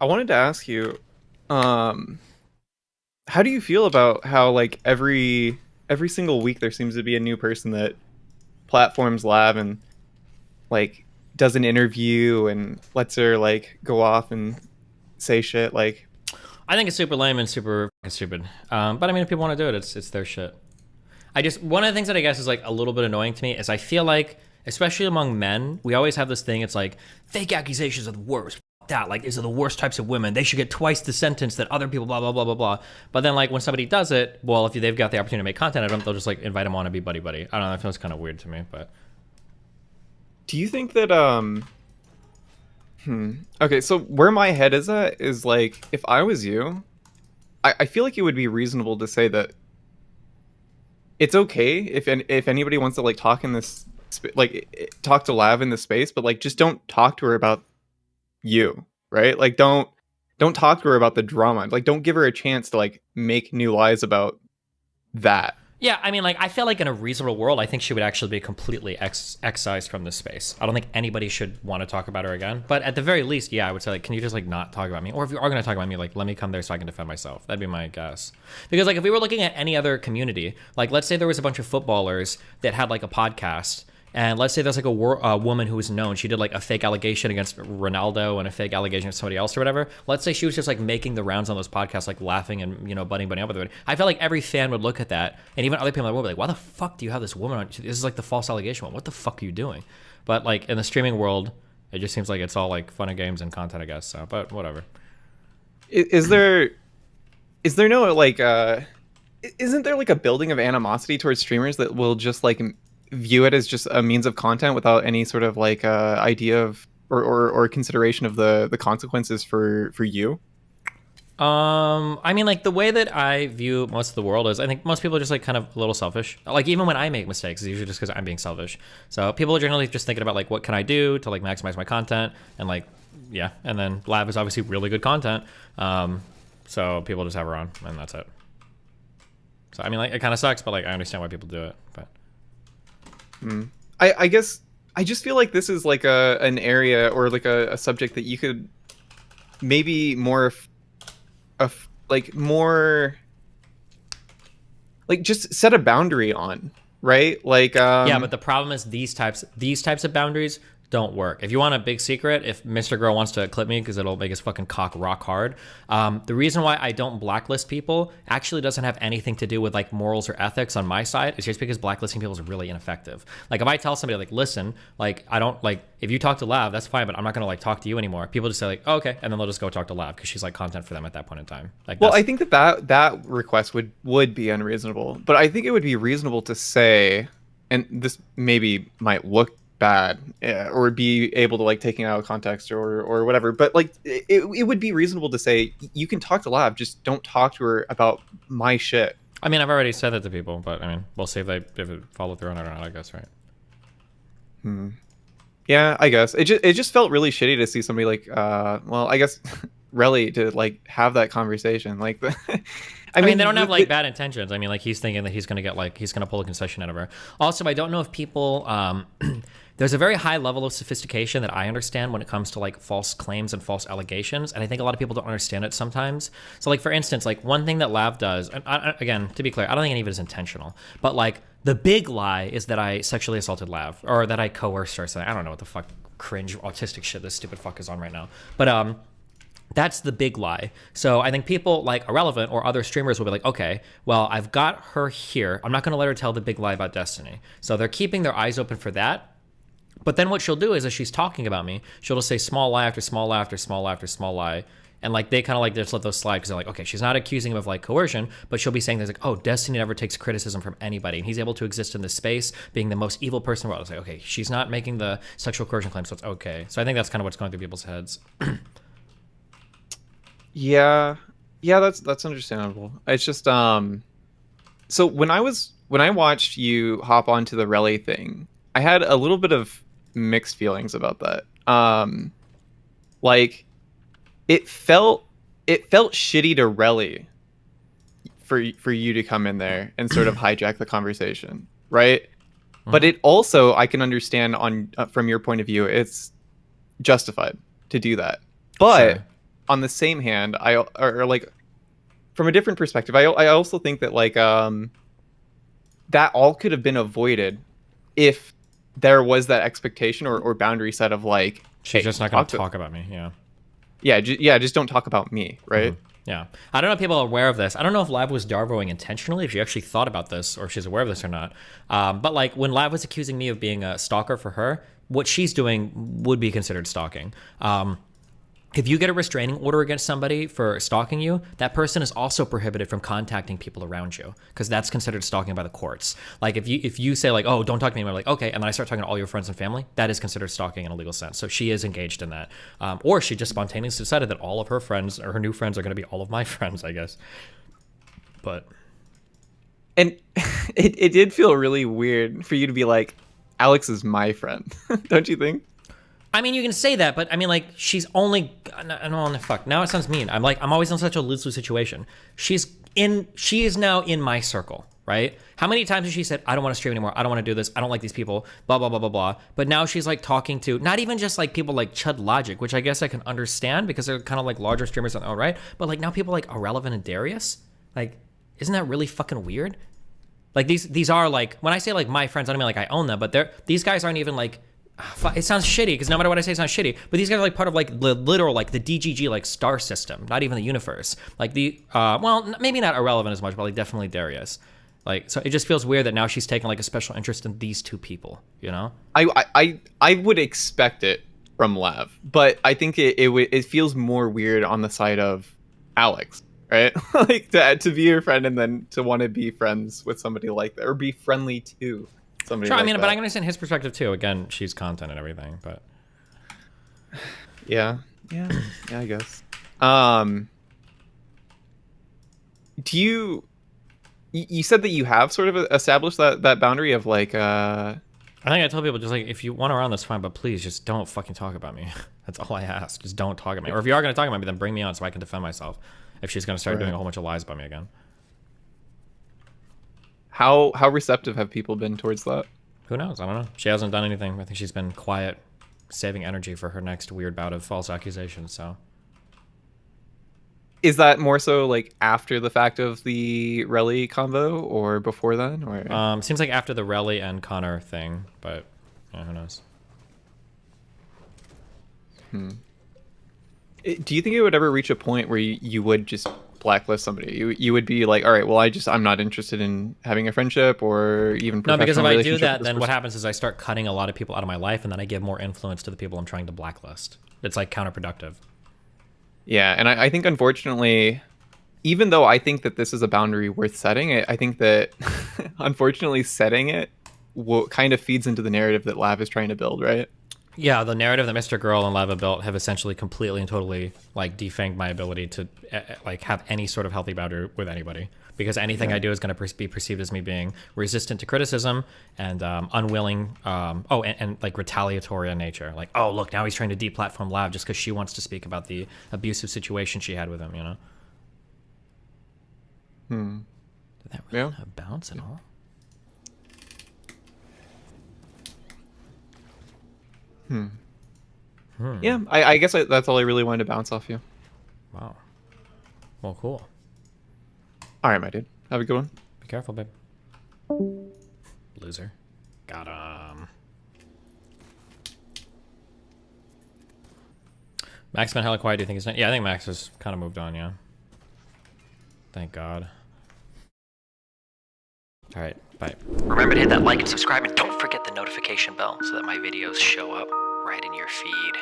I wanted to ask you, um, how do you feel about how like every single week there seems to be a new person that platforms Lab and like does an interview and lets her like go off and say shit like, I think it's super lame and super fucking stupid. But I mean, if people want to do it, it's their shit. I just one of the things that I guess is like a little bit annoying to me is I feel like, especially among men, we always have this thing. It's like fake accusations are the worst. That like these are the worst types of women. They should get twice the sentence that other people. Blah blah blah blah blah. But then like when somebody does it, well, if they've got the opportunity to make content out of them, they'll just like invite them on and be buddy buddy. I don't know. That feels kind of weird to me, but do you think that okay, so where my head is at is like if I was you, I feel like it would be reasonable to say that it's okay if anybody wants to like talk in this talk to Lav in the space, but like just don't talk to her about you, right? Like don't talk to her about the drama. Like don't give her a chance to like make new lies about that. yeah, I mean, like, I feel like in a reasonable world, I think she would actually be completely excised from this space. I don't think anybody should want to talk about her again. But at the very least, yeah, I would say, like, can you just, like, not talk about me? Or if you are going to talk about me, like, let me come there so I can defend myself. That'd be my guess. Because, like, if we were looking at any other community, like, let's say there was a bunch of footballers that had, like, a podcast. And let's say there's like a woman who was known. She did like a fake allegation against Ronaldo and a fake allegation against somebody else or whatever. Let's say she was just like making the rounds on those podcasts, like laughing and, buddying up with her. I feel like every fan would look at that. And even other people would be like, why the fuck do you have this woman on? This is like the false allegation one. What the fuck are you doing? But like in the streaming world, it just seems like it's all like fun and games and content, I guess. So, but whatever. Is there no like isn't there like a building of animosity towards streamers that will just like view it as just a means of content without any sort of like idea of or consideration of the consequences for you? I mean, like the way that I view most of the world is, I think most people are just like kind of a little selfish. Like even when I make mistakes, it's usually just because I'm being selfish. So people are generally just thinking about like what can I do to like maximize my content and like yeah. And then Lab is obviously really good content. So people just have her on and that's it. So I mean, like it kind of sucks, but like I understand why people do it. But I guess I just feel like this is like an area or like a subject that you could maybe like more like just set a boundary on, right? Like yeah, but the problem is these types of boundaries don't work. If you want a big secret, if Mr. Girl wants to clip me because it'll make his fucking cock rock hard. The reason why I don't blacklist people actually doesn't have anything to do with like morals or ethics on my side. It's just because blacklisting people is really ineffective. Like if I tell somebody like, listen, like I don't like if you talk to Lav, that's fine, but I'm not gonna like talk to you anymore. People just say like, oh, okay, and then they'll just go talk to Lav because she's like content for them at that point in time. Like, well, I think that request would be unreasonable, but I think it would be reasonable to say, and this maybe might look bad, or be able to like taking out of context or whatever, but like it would be reasonable to say you can talk to Lab, just don't talk to her about my shit. I mean, I've already said that to people, but I mean, we'll see if it follow through on it or not, I guess, right? Yeah, I guess it just felt really shitty to see somebody like well, I guess Relly to like have that conversation like I mean, they don't have like bad intentions. I mean, like he's thinking that he's gonna pull a concession out of her. Also, I don't know if people there's a very high level of sophistication that I understand when it comes to like false claims and false allegations, and I think a lot of people don't understand it sometimes. So, like for instance, like one thing that Lav does, and again, to be clear, I don't think any of it is intentional, but like the big lie is that I sexually assaulted Lav or that I coerced her. So I don't know what the fuck cringe autistic shit this stupid fuck is on right now, but that's the big lie. So I think people like Irrelevant or other streamers will be like, okay, well, I've got her here. I'm not going to let her tell the big lie about Destiny. So they're keeping their eyes open for that. But then what she'll do is, as she's talking about me, she'll just say small lie after small lie after small lie after small lie. And like they kind of like just let those slide because they're like, okay, she's not accusing him of like coercion, but she'll be saying there's like, oh, Destiny never takes criticism from anybody, and he's able to exist in this space, being the most evil person in the world. It's like, okay, she's not making the sexual coercion claim, so it's okay. So I think that's kind of what's going through people's heads. Yeah, that's understandable. It's just so when I watched you hop onto the Relay thing, I had a little bit of mixed feelings about that. Like it felt shitty to Relly for you to come in there and sort of hijack the conversation, right? But it also, I can understand on from your point of view, it's justified to do that. But Sure. on the same hand, or like from a different perspective, I also think that like that all could have been avoided if there was that expectation or boundary set of like, She's hey, just not going to talk about me. Yeah. Yeah, just don't talk about me, right? Yeah. I don't know if people are aware of this. I don't know if Lav was Darvoing intentionally, if she actually thought about this, or if she's aware of this or not. But like when Lav was accusing me of being a stalker for her, what she's doing would be considered stalking. If you get a restraining order against somebody for stalking you, that person is also prohibited from contacting people around you, because that's considered stalking by the courts. Like if you say like, oh, don't talk to me, I'm like, okay, and then I start talking to all your friends and family, that is considered stalking in a legal sense. So she is engaged in that. Or she just spontaneously decided that all of her friends or her new friends are going to be all of my friends, I guess. But And it did feel really weird for you to be like, Alex is my friend. Don't you think? I mean, you can say that, but I mean, like, she's only no, fuck. Now it sounds mean. I'm always in such a lose-lose situation. She is now in my circle, right? How many times has she said, I don't want to stream anymore. I don't want to do this. I don't like these people, blah, blah, blah, blah, blah. But now she's like talking to not even just like people like Chud Logic, which I guess I can understand because they're kind of like larger streamers on their own, right? But like now people like Irrelevant and Darius, like, isn't that really fucking weird? Like these are like, when I say like my friends, I don't mean like I own them, but these guys aren't even like, it sounds shitty because no matter what I say, it's not shitty. But these guys are like part of like the literal, like the DGG like star system, not even the universe. Like well, maybe not Irrelevant as much, but like definitely Darius. Like, so it just feels weird that now she's taking like a special interest in these two people, you know? I would expect it from Lav, but I think it feels more weird on the side of Alex, right? Like to be your friend and then to want to be friends with somebody like that or be friendly to somebody. Sure, like I mean, that. but I can understand his perspective too. Again, she's content and everything, but yeah, I guess. Do you said that you have sort of established that boundary of like I think I tell people just like, if you want around, that's fine, but please just don't fucking talk about me. That's all I ask. Just don't talk about me. Or if you are going to talk about me, then bring me on so I can defend myself. If she's going to start doing a whole bunch of lies about me again. How receptive have people been towards that? Who knows? I don't know. She hasn't done anything. I think she's been quiet, saving energy for her next weird bout of false accusations. So, is that more so like after the fact of the Relly convo or before then? Or seems like after the Relly and Connor thing, but yeah, who knows? Do you think it would ever reach a point where you would just blacklist somebody? You would be like, all right, well, I'm not interested in having a friendship or even no, because if I do that, with then this what person? happens is I start cutting a lot of people out of my life, and then I give more influence to the people I'm trying to blacklist. It's like counterproductive. Yeah, and I think unfortunately, even though I think that this is a boundary worth setting, I think that unfortunately setting it kind of feeds into the narrative that Lav is trying to build, right? Yeah, the narrative that Mr. Girl and Lava built have essentially completely and totally like defanged my ability to like have any sort of healthy boundary with anybody, because anything I do is going to be perceived as me being resistant to criticism and unwilling. And like retaliatory in nature. Like, oh look, now he's trying to deplatform Lav just because she wants to speak about the abusive situation she had with him. You know. Did that really not bounce at all? Yeah, I guess that's all I really wanted to bounce off you. Wow. Well, cool. All right, my dude. Have a good one. Be careful, babe. Loser. Got him. Max been hella quiet. Do you think he's not? Yeah, I think Max has kind of moved on, yeah. Thank God. All right, bye. Remember to hit that like and subscribe, and don't forget the notification bell so that my videos show up right in your feed.